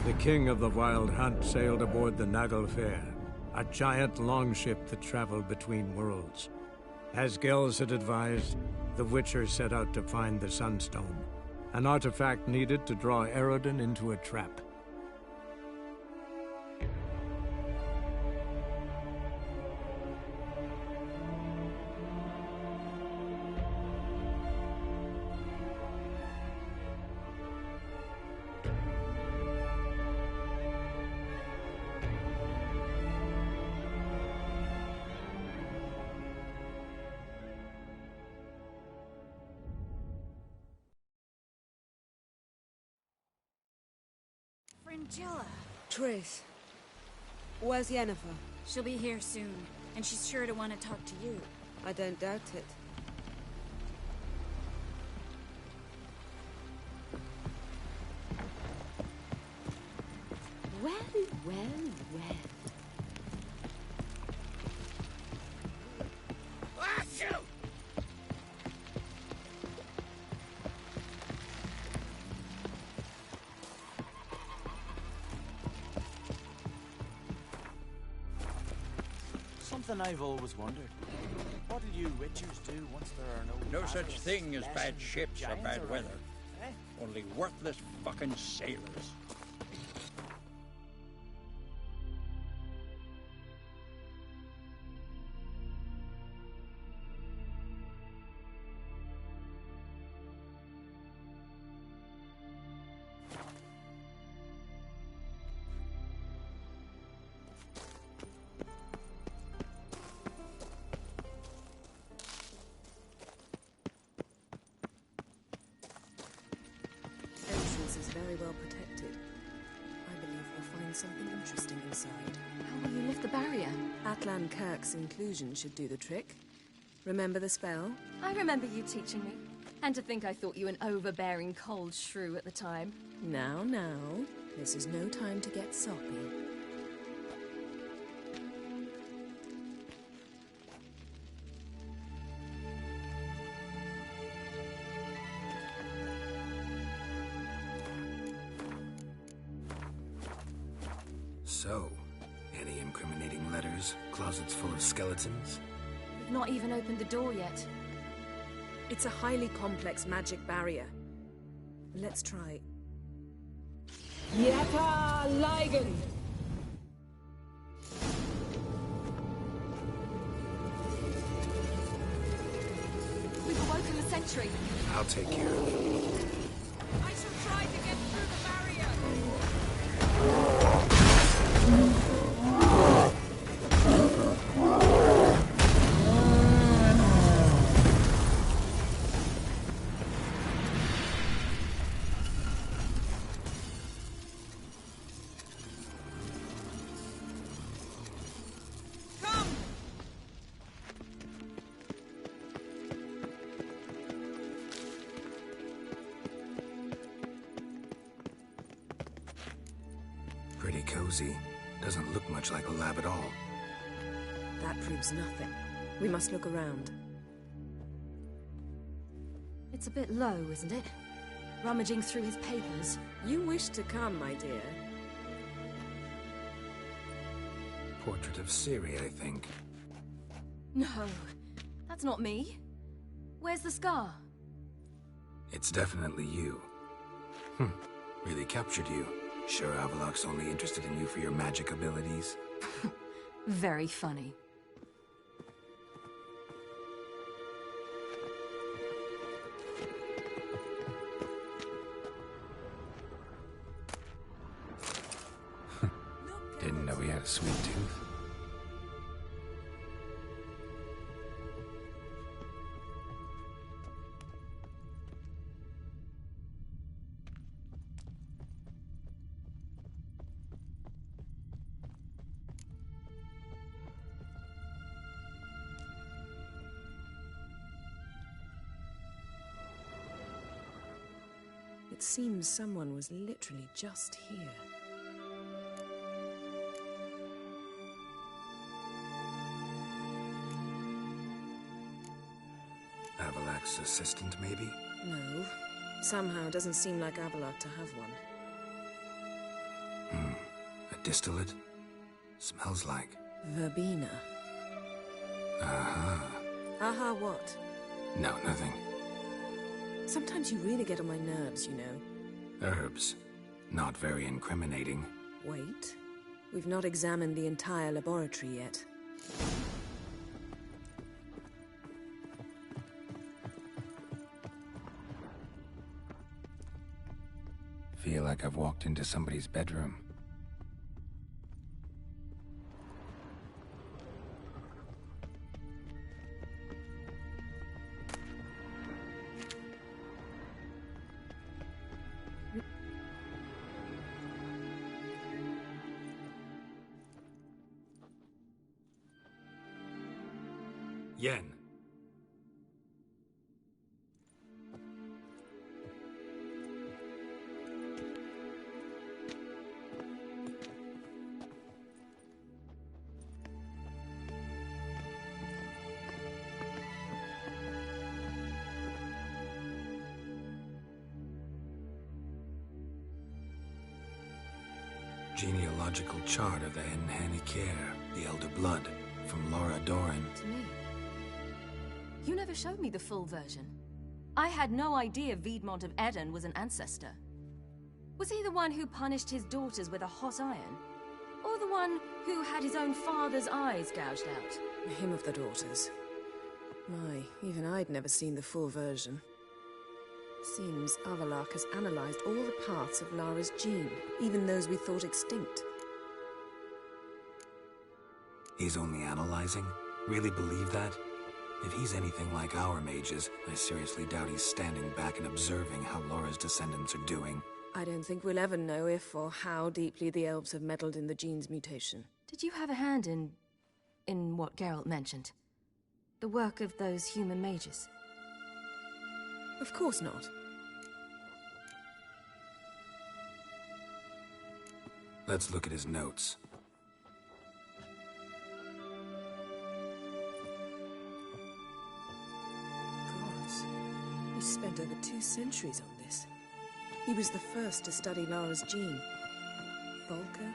The king of the Wild Hunt sailed aboard the Naglfar, a giant longship that traveled between worlds. As Gels had advised, the Witcher set out to find the Sunstone, an artifact needed to draw Eredin into a trap. Fringilla. Triss. Where's Yennefer? She'll be here soon, and she's sure to want to talk to you. I don't doubt it. Well, well, well. Something I've always wondered. What do you Witchers do once there are No such battles, thing as bad lessons, ships or giants bad around? weather. Eh? Only worthless fucking sailors. Entrance is very well protected. I believe we'll find something interesting inside. How will you lift the barrier? Atlan Kirk's inclusion should do the trick. Remember the spell? I remember you teaching me. And to think I thought you an overbearing cold shrew at the time. Now, now. This is no time to get soppy. So, any incriminating letters? Closets full of skeletons? We've not even opened the door yet. It's a highly complex magic barrier. Let's try. Yata Ligen! We've awoken the sentry. I'll take care of it. I shall try to get through the barrier. Come! Pretty cozy. Doesn't look much like a lab at all. That proves nothing. We must look around. It's a bit low, isn't it? Rummaging through his papers. You wish to come, my dear. Portrait of Ciri, I think. No, that's not me. Where's the scar? It's definitely you. Really captured you. Sure Avalok's only interested in you for your magic abilities? Very funny. Didn't know he had a sweet tooth. It seems someone was literally just here. Avalok's assistant, maybe? No. Somehow it doesn't seem like Avalok to have one. distillate? Smells like... Verbena. Aha. Aha, what? No, nothing. Sometimes you really get on my nerves, you know. Herbs. Not very incriminating. Wait. We've not examined the entire laboratory yet. Feel like I've walked into somebody's bedroom. Yen. Genealogical chart of the Enhanikare, the Elder Blood, from Laura Doran. To me. You never showed me the full version. I had no idea Viedmont of Eden was an ancestor. Was he the one who punished his daughters with a hot iron? Or the one who had his own father's eyes gouged out? Him of the daughters. My, even I'd never seen the full version. Seems Avallac'h has analyzed all the parts of Lara's gene, even those we thought extinct. He's only analyzing? Really believe that? If he's anything like our mages, I seriously doubt he's standing back and observing how Laura's descendants are doing. I don't think we'll ever know if or how deeply the elves have meddled in the gene's mutation. Did you have a hand in what Geralt mentioned? The work of those human mages? Of course not. Let's look at his notes. Gods, he spent over 2 centuries on this. He was the first to study Lara's gene. Volker?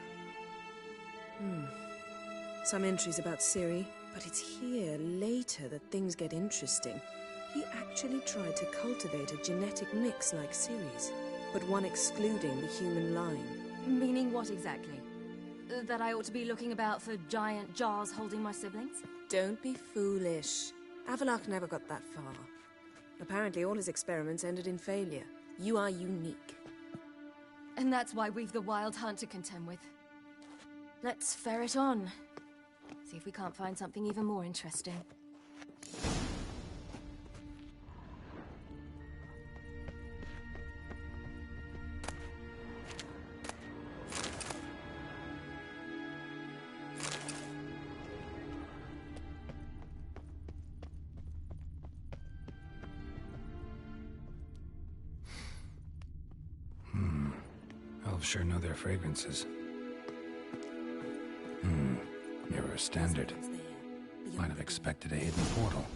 Some entries about Ciri, but it's here, later, that things get interesting. He actually tried to cultivate a genetic mix like Ciri's, but one excluding the human line. Meaning what exactly? That I ought to be looking about for giant jars holding my siblings? Don't be foolish. Avallac'h never got that far. Apparently all his experiments ended in failure. You are unique. And that's why we've the Wild Hunt to contend with. Let's ferret on. See if we can't find something even more interesting. Elves sure know their fragrances. Mirror standard. Might have expected a hidden portal.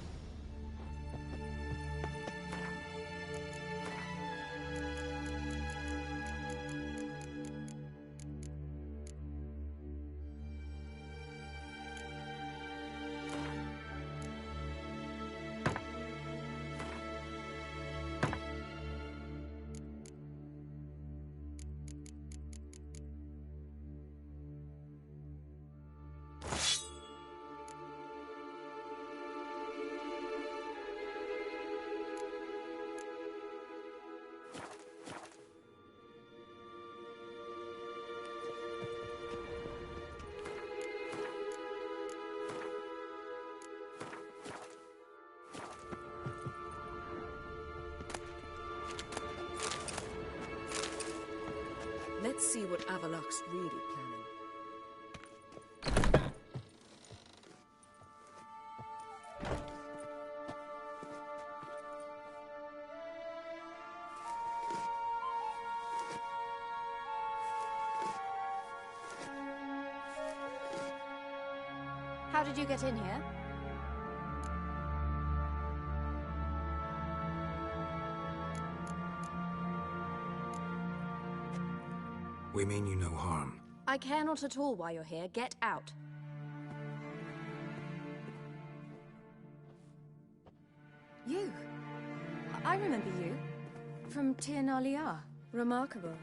Let's see what Avallac'h's really planning. How did you get in here? We mean you no harm. I care not at all why you're here. Get out. You. I remember you. From Tir Nalia. Remarkable.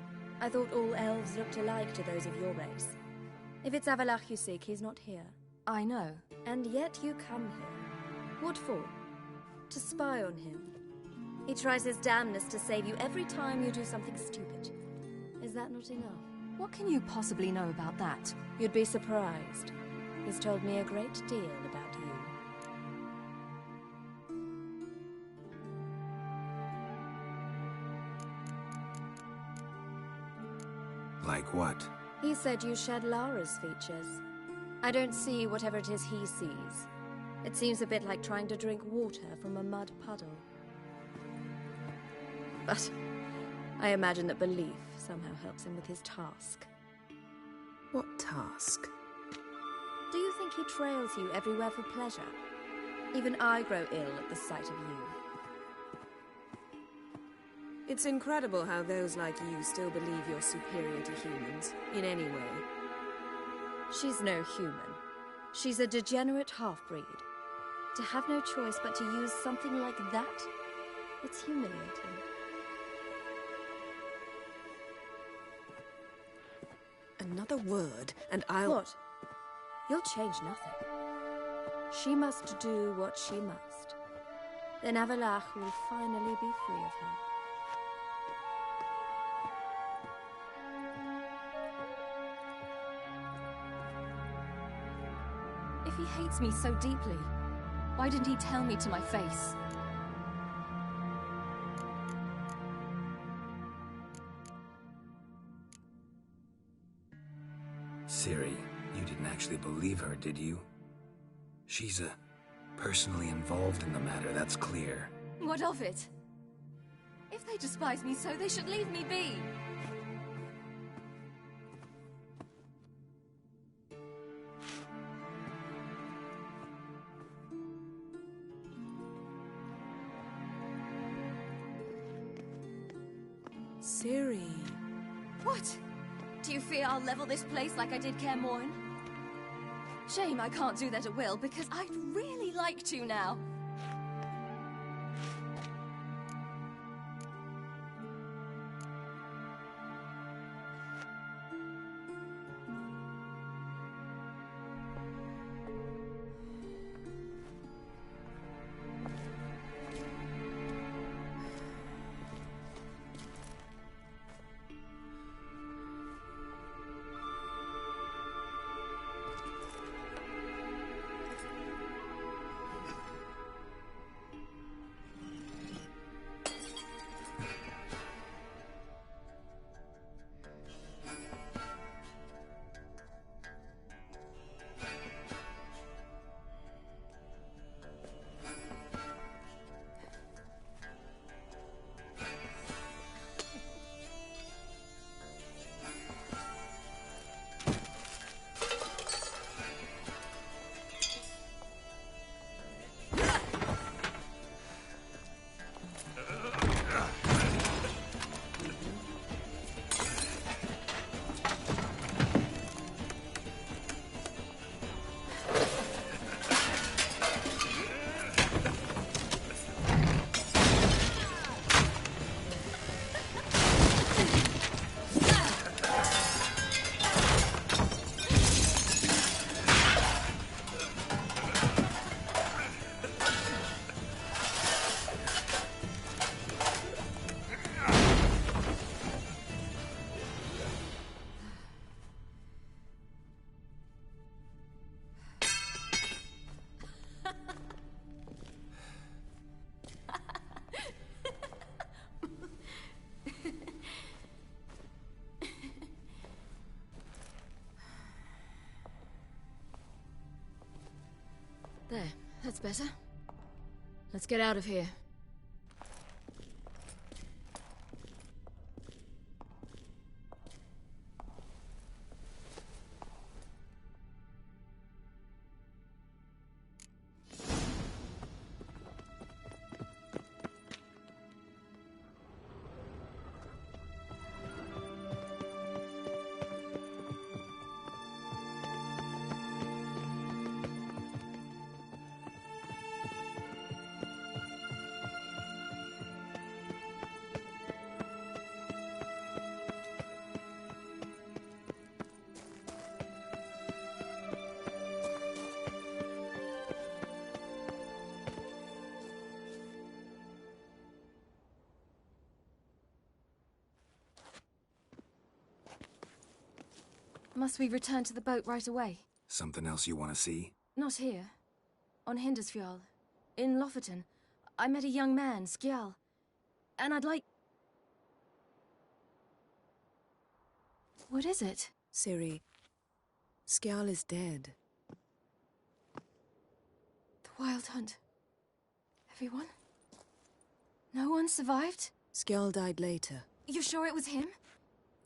I thought all elves looked alike to those of your race. If it's Avalach you seek, he's not here. I know. And yet you come here. What for? To spy on him. He tries his damnedest to save you every time you do something stupid. Is that not enough? What can you possibly know about that? You'd be surprised. He's told me a great deal about you. Like what? He said you shared Lara's features. I don't see whatever it is he sees. It seems a bit like trying to drink water from a mud puddle. But I imagine that belief somehow helps him with his task. What task? Do you think he trails you everywhere for pleasure? Even I grow ill at the sight of you. It's incredible how those like you still believe you're superior to humans, in any way. She's no human. She's a degenerate half-breed. To have no choice but to use something like that, it's humiliating. Another word, and I'll... What? You'll change nothing. She must do what she must. Then Avalach will finally be free of her. If he hates me so deeply, why didn't he tell me to my face? Ciri, you didn't actually believe her, did you? She's personally involved in the matter, that's clear. What of it? If they despise me so, they should leave me be. Ciri. What? Do you fear I'll level this place like I did Kaer Morhen? Shame I can't do that at will, because I'd really like to now. There, that's better. Let's get out of here. Must we return to the boat right away? Something else you want to see? Not here. On Hindersfjall. In Lofoten. I met a young man, Skjal. And I'd like... What is it? Ciri, Skjal is dead. The Wild Hunt. Everyone? No one survived? Skjal died later. You sure it was him?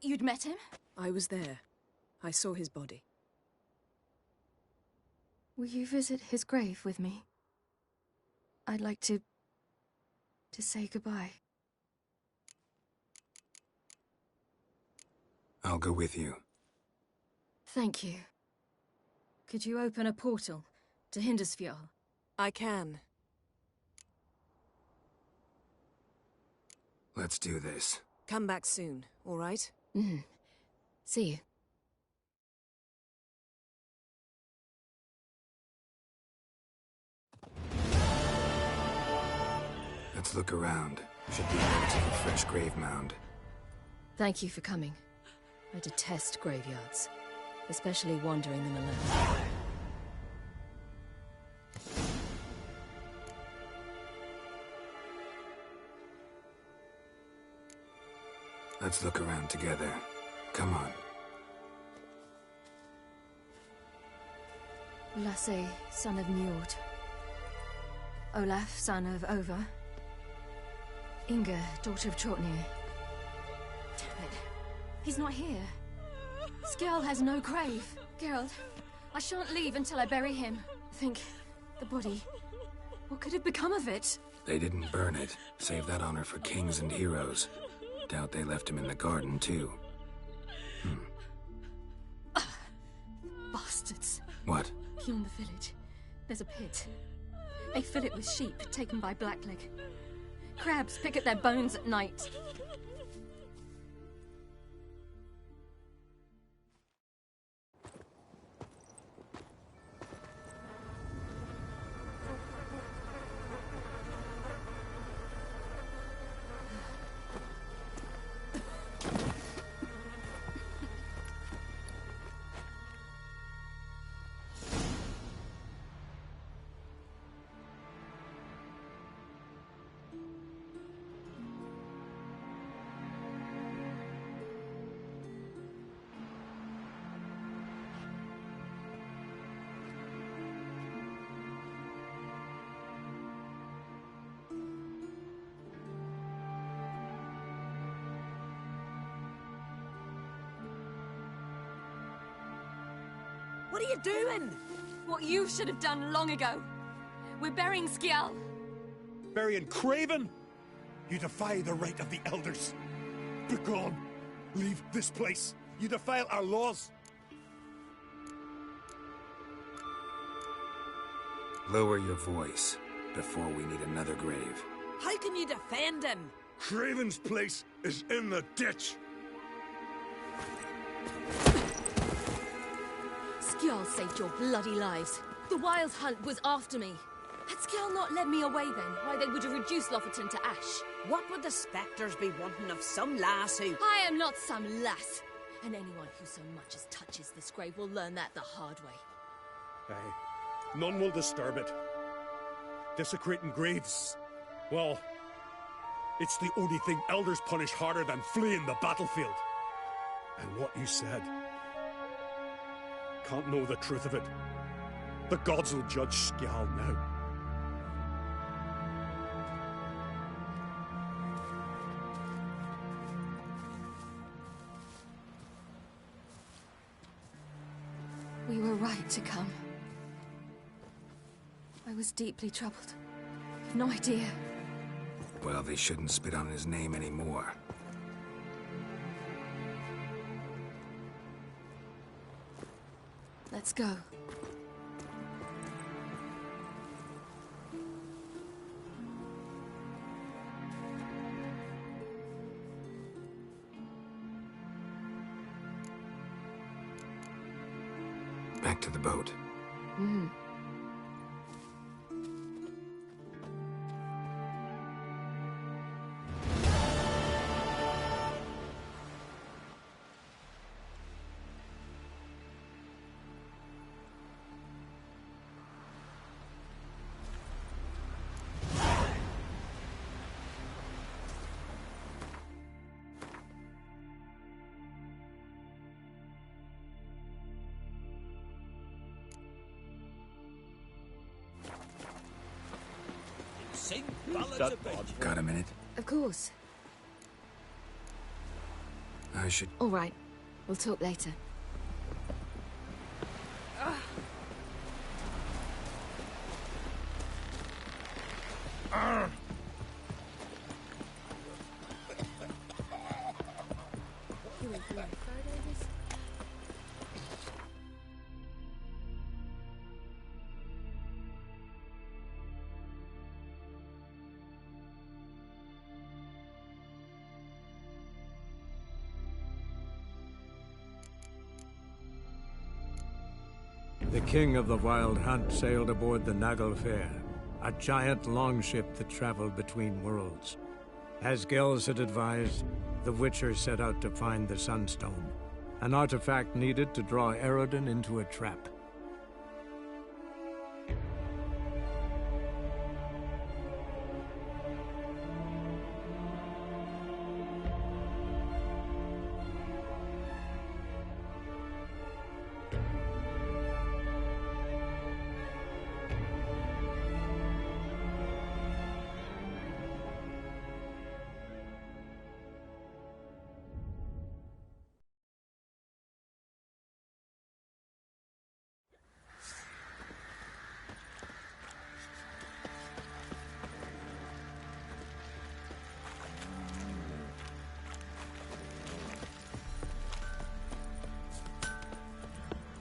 You'd met him? I was there. I saw his body. Will you visit his grave with me? I'd like to say goodbye. I'll go with you. Thank you. Could you open a portal to Hindersfjall? I can. Let's do this. Come back soon, all right? See you. Let's look around. Should be able to take a fresh grave mound. Thank you for coming. I detest graveyards, especially wandering them alone. Let's look around together. Come on. Lasse, son of Njord. Olaf, son of Over. Inga, daughter of Trotnir. Damn it. He's not here. Skjal has no grave. Geralt, I shan't leave until I bury him. Think, the body. What could have become of it? They didn't burn it. Save that honor for kings and heroes. Doubt they left him in the garden, too. Bastards. What? Beyond the village, there's a pit. They fill it with sheep taken by Blackleg. Crabs pick at their bones at night. What are you doing? What you should have done long ago. We're burying Skjal. Burying Craven? You defy the right of the elders. Begone. Leave this place. You defile our laws. Lower your voice before we need another grave. How can you defend him? Craven's place is in the ditch. Skjal saved your bloody lives. The Wild Hunt was after me. Had Skjal not led me away then, why they would have reduced Lofoten to ash. What would the spectres be wanting of some lass who... I am not some lass. And anyone who so much as touches this grave will learn that the hard way. Aye. None will disturb it. Desecrating graves, well, it's the only thing elders punish harder than fleeing the battlefield. And what you said... Can't know the truth of it. The gods will judge Skjal now. We were right to come. I was deeply troubled. You've no idea. Well, they shouldn't spit on his name anymore. Let's go. Back to the boat. Sing ballads of Bedford. Got a minute? Of course. I should... All right. We'll talk later. The king of the Wild Hunt sailed aboard the Naglfar, a giant longship that traveled between worlds. As Gels had advised, the Witcher set out to find the Sunstone, an artifact needed to draw Eredin into a trap.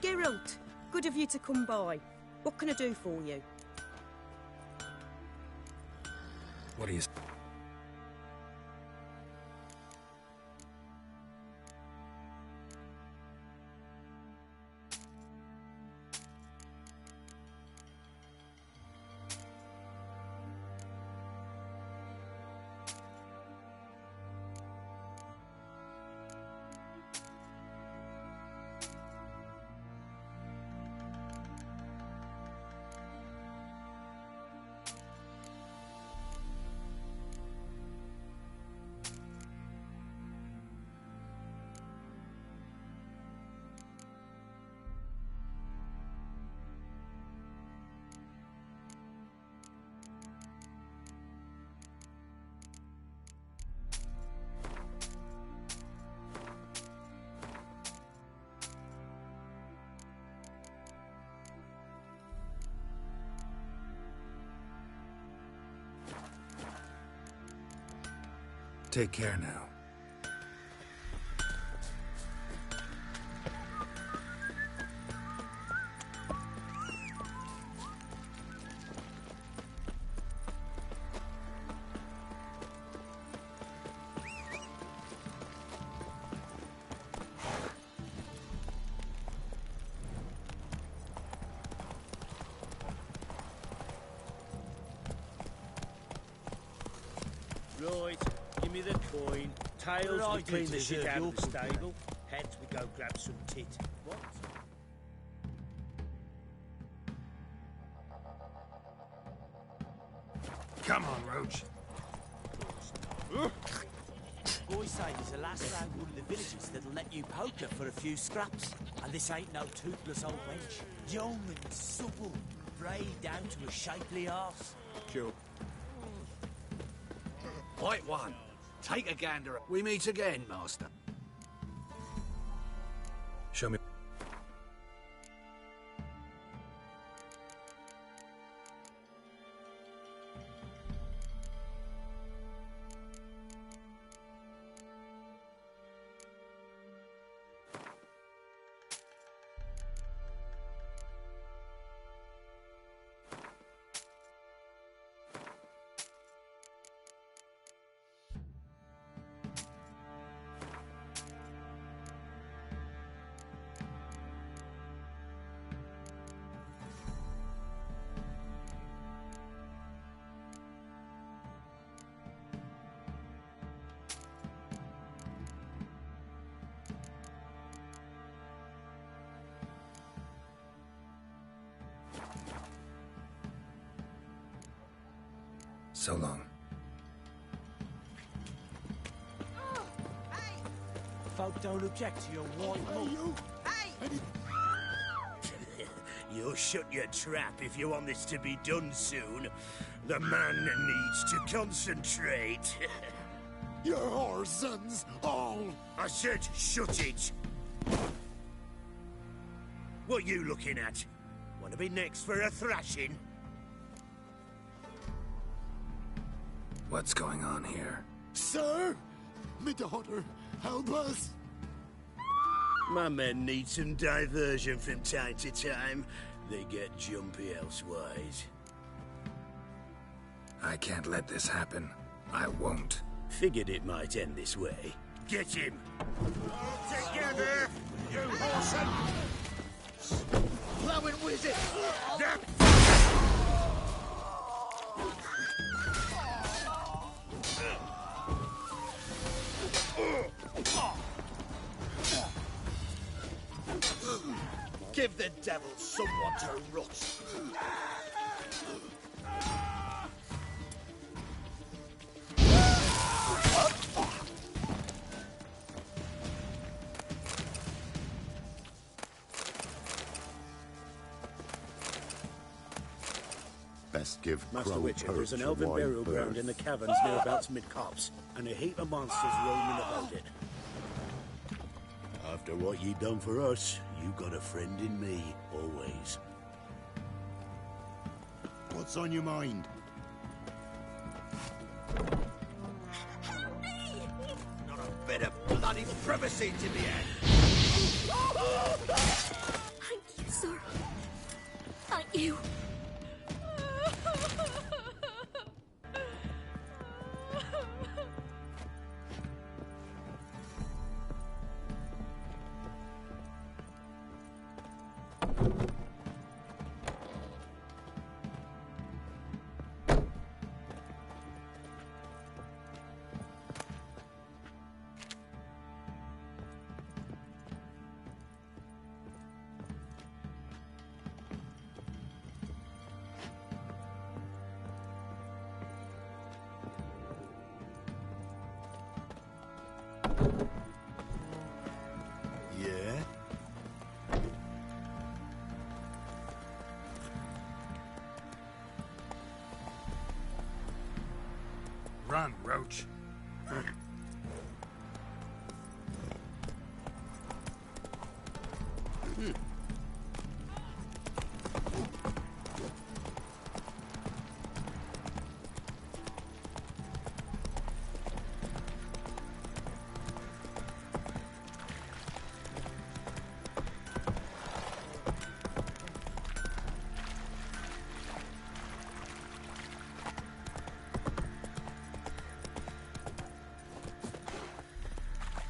Geralt, good of you to come by. What can I do for you? What do you... Take care now. Right, give me the coin. Tails, we clean the shit out of the stable. Heads, we go grab some tit. What? Come on, Roach. Boys say there's a lass round one of the villages that'll let you poker for a few scraps. And this ain't no toothless old wench. Young and supple, brayed down to a shapely arse. Cool. White one. Take a gander. We meet again, Master. Show me. So long. Folk don't object to your white look. You'll shut your trap if you want this to be done soon. The man needs to concentrate. Your whore sons, all! I said shut it! What you looking at? Want to be next for a thrashing? What's going on here? Sir! My daughter, help us! My men need some diversion from time to time. They get jumpy elsewise. I can't let this happen. I won't. Figured it might end this way. Get him! Together, you horseman! Plowing wizard! Give the devil someone to rust. Best give Master Witcher, there's an elven burial ground in the caverns nearabouts mid-copse, and a heap of monsters roaming about it. After what ye done for us, you got a friend in me, always. What's on your mind? Not a bit of bloody privacy to be had. Thank you, sir. Thank you. Yeah? Run, Roach.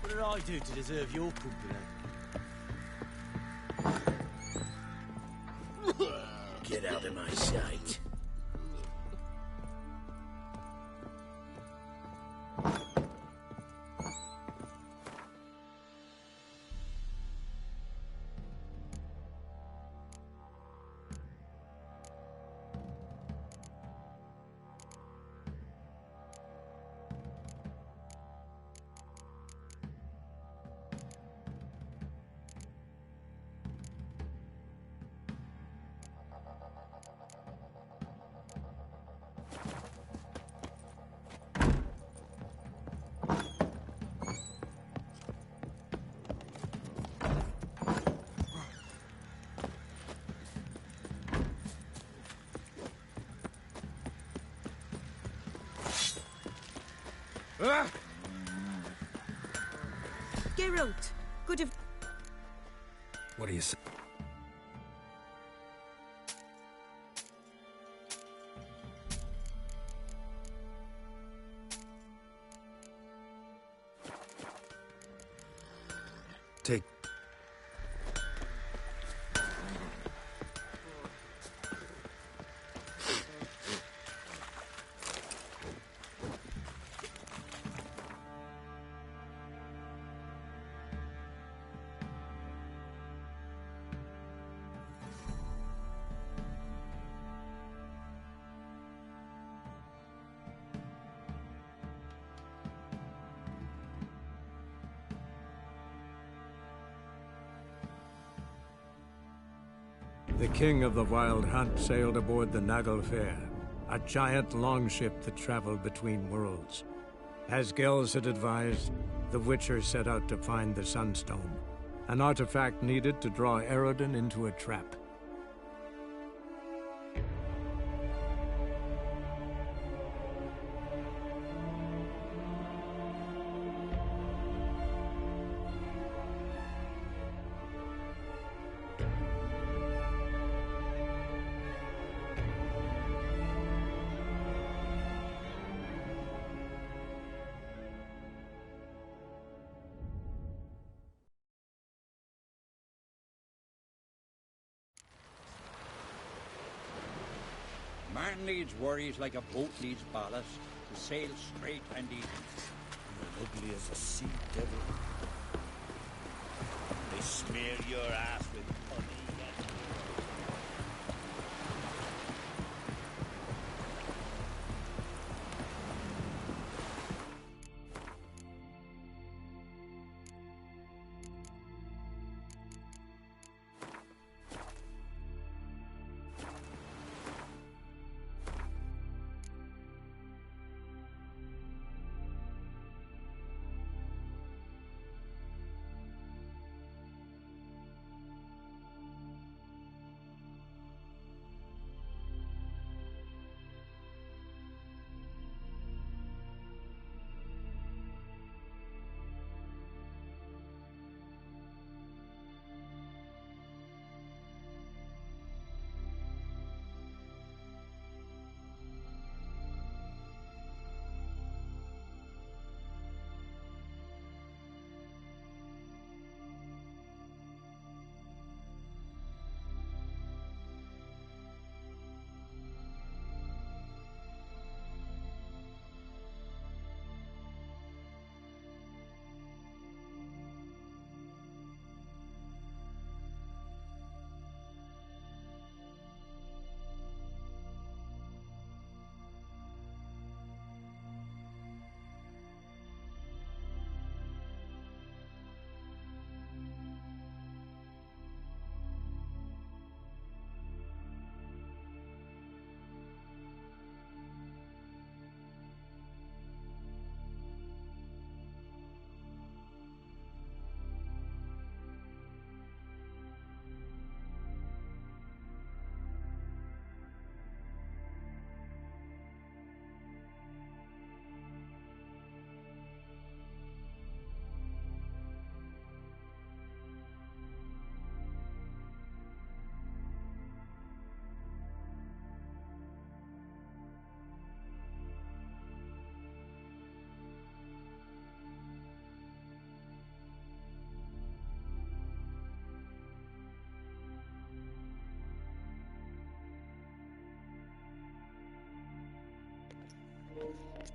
What did I do to deserve your company? Get out of my sight. Geralt, good of... What do you say? Take... The king of the Wild Hunt sailed aboard the Naglfar, a giant longship that traveled between worlds. As Gels had advised, the Witcher set out to find the Sunstone, an artifact needed to draw Eredin into a trap. Man needs worries like a boat needs ballast to sail straight and easy. You're ugly as a sea devil. They smear your ass with honey.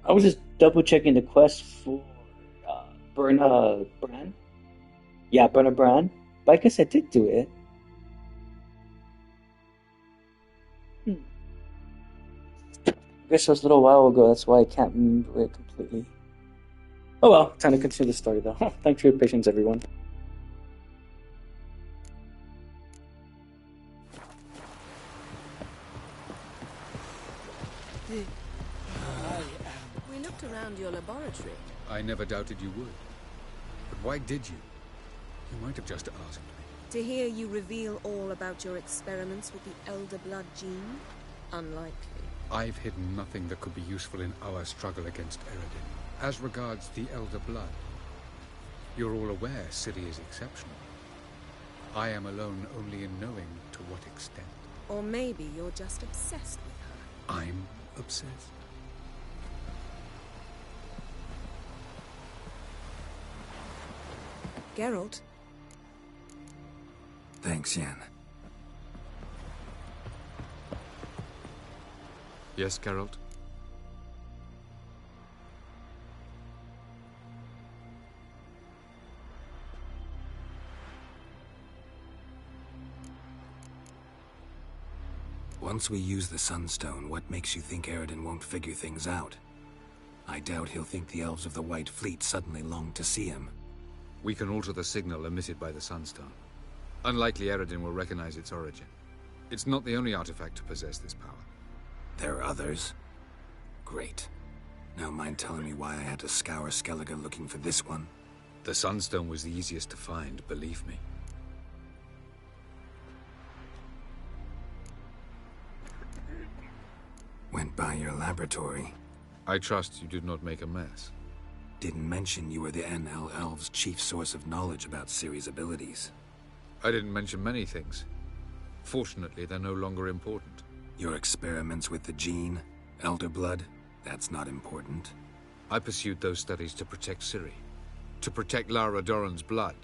I was just double checking the quest for Berna Bran. Yeah, Berna Bran. But I guess I did do it. I guess it was a little while ago, that's why I can't remember it completely. Oh well, time to continue the story though. Thanks for your patience, everyone. We looked around your laboratory. I never doubted you would. But why did you? You might have just asked me. To hear you reveal all about your experiments with the Elder Blood gene? Unlikely. I've hidden nothing that could be useful in our struggle against Eredin. As regards the Elder Blood, you're all aware Ciri is exceptional. I am alone only in knowing to what extent. Or maybe you're just obsessed with her. I'm obsessed. Geralt? Thanks, Yen. Yes, Geralt? Once we use the Sunstone, what makes you think Eredin won't figure things out? I doubt he'll think the Elves of the White Fleet suddenly long to see him. We can alter the signal emitted by the Sunstone. Unlikely Eredin will recognize its origin. It's not the only artifact to possess this power. There are others? Great. Now mind telling me why I had to scour Skellige looking for this one? The Sunstone was the easiest to find, believe me. Went by your laboratory. I trust you did not make a mess. Didn't mention you were the NL Elves' chief source of knowledge about Ciri's abilities. I didn't mention many things. Fortunately, they're no longer important. Your experiments with the gene, Elder Blood, that's not important. I pursued those studies to protect Ciri. To protect Lara Dorren's blood,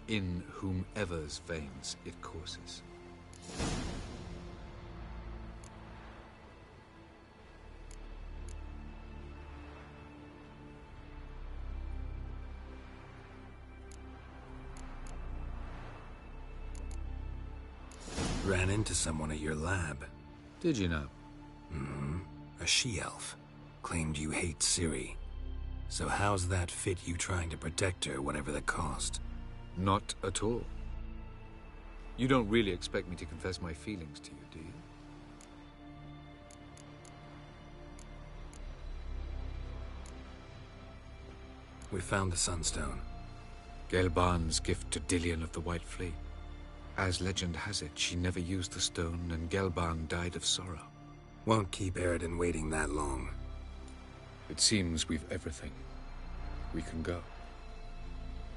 in whomever's veins it courses. Ran into someone at your lab. Did you know? Mm-hmm. A she-elf. Claimed you hate Ciri. So how's that fit you trying to protect her, whatever the cost? Not at all. You don't really expect me to confess my feelings to you, do you? We found the Sunstone. Gelban's gift to Dillion of the White Fleet. As legend has it, she never used the stone, and Gelban died of sorrow. Won't keep Eredin waiting that long. It seems we've everything. We can go.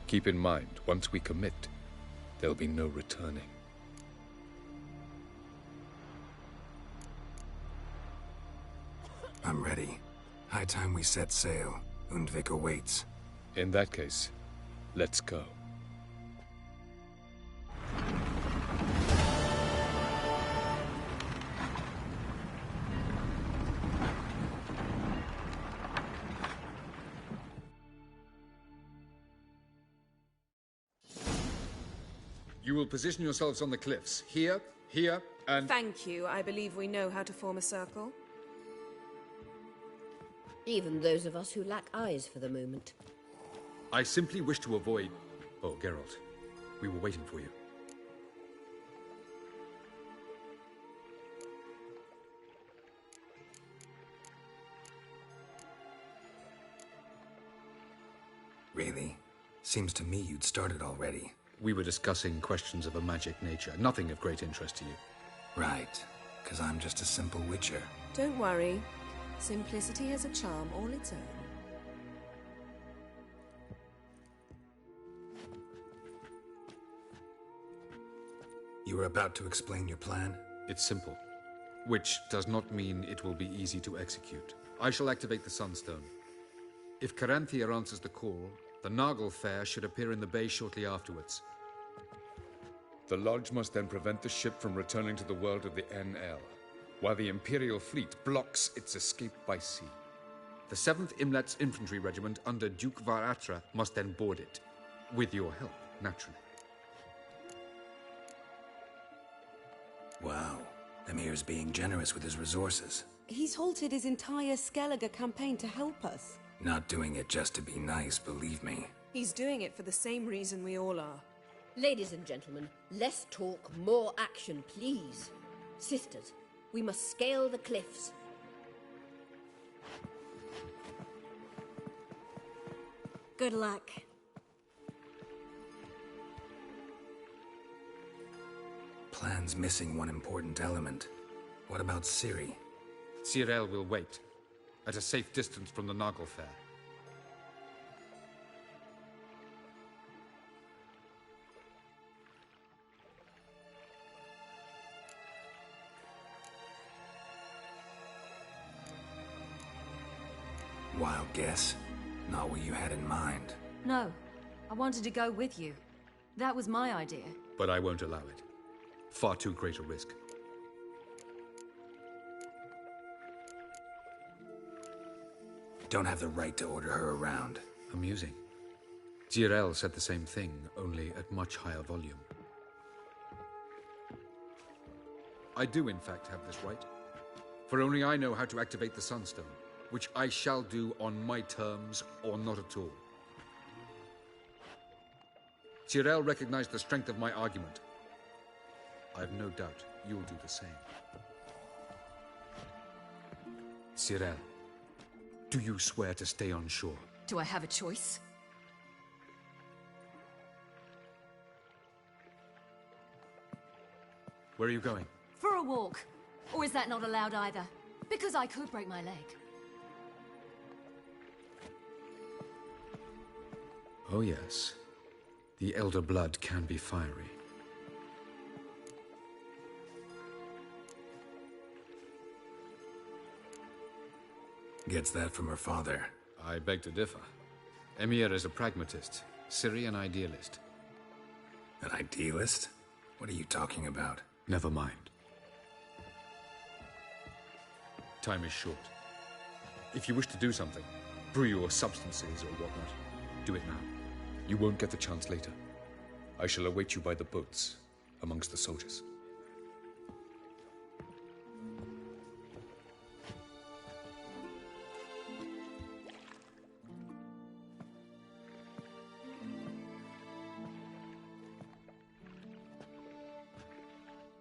Keep in mind, once we commit, there'll be no returning. I'm ready. High time we set sail. Undvik awaits. In that case, let's go. You will position yourselves on the cliffs. Here, here, and... Thank you. I believe we know how to form a circle. Even those of us who lack eyes for the moment. I simply wish to avoid... Oh, Geralt. We were waiting for you. Really? Seems to me you'd started already. We were discussing questions of a magic nature, nothing of great interest to you. Right, because I'm just a simple witcher. Don't worry. Simplicity has a charm all its own. You were about to explain your plan? It's simple. Which does not mean it will be easy to execute. I shall activate the Sunstone. If Caranthia answers the call, the Naglfar should appear in the bay shortly afterwards. The Lodge must then prevent the ship from returning to the world of the NL, while the Imperial fleet blocks its escape by sea. The 7th Imlet's Infantry Regiment under Duke Varatra must then board it. With your help, naturally. Wow. Emir's being generous with his resources. He's halted his entire Skellige campaign to help us. Not doing it just to be nice, believe me. He's doing it for the same reason we all are. Ladies and gentlemen, less talk, more action, please. Sisters, we must scale the cliffs. Good luck. Plan's missing one important element. What about Ciri? Cyril will wait, at a safe distance from the Naglfar. Wild guess. Not what you had in mind. No, I wanted to go with you. That was my idea. But I won't allow it. Far too great a risk. Don't have the right to order her around. Amusing. Tyrell said the same thing, only at much higher volume. I do, in fact, have this right. For only I know how to activate the Sunstone, which I shall do on my terms or not at all. Tyrell recognized the strength of my argument. I've no doubt you'll do the same. Cyril, do you swear to stay on shore? Do I have a choice? Where are you going? For a walk. Or is that not allowed either? Because I could break my leg. Oh yes. The Elder Blood can be fiery. Gets that from her father. I beg to differ. Emir is a pragmatist, Ciri an idealist. An idealist? What are you talking about? Never mind. Time is short. If you wish to do something, brew your substances or whatnot, do it now. You won't get the chance later. I shall await you by the boats, amongst the soldiers.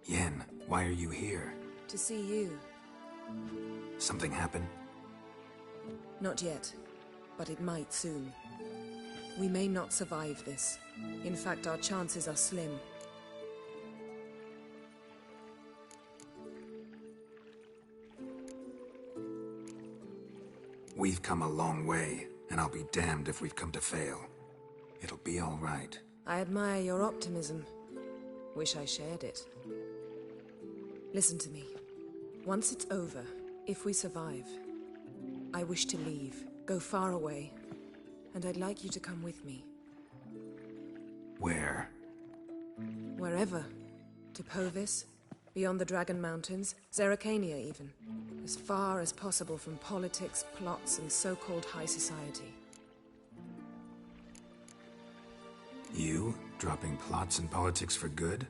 Yen, why are you here? To see you. Something happen? Not yet, but it might soon. We may not survive this. In fact, our chances are slim. We've come a long way, and I'll be damned if we've come to fail. It'll be all right. I admire your optimism. Wish I shared it. Listen to me. Once it's over, if we survive, I wish to leave, go far away, and I'd like you to come with me. Where? Wherever. To Povis, beyond the Dragon Mountains, Zerrikania even. As far as possible from politics, plots, and so-called high society. You? Dropping plots and politics for good?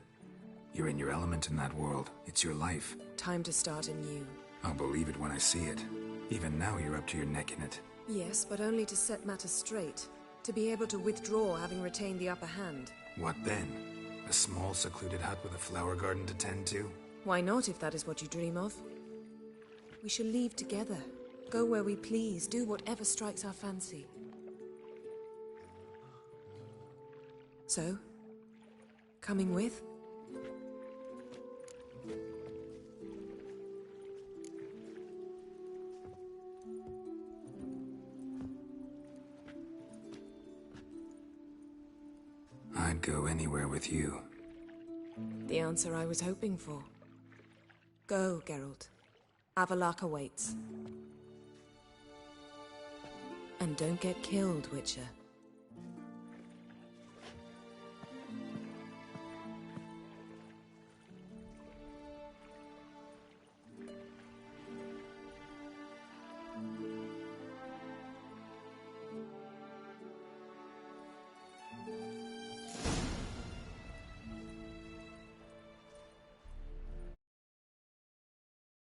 You're in your element in that world. It's your life. Time to start anew. I'll believe it when I see it. Even now you're up to your neck in it. Yes, but only to set matters straight. To be able to withdraw having retained the upper hand. What then? A small secluded hut with a flower garden to tend to? Why not, if that is what you dream of? We shall leave together. Go where we please, do whatever strikes our fancy. So? Coming with? I'd go anywhere with you. The answer I was hoping for. Go, Geralt. Avallac'h awaits. And don't get killed, Witcher.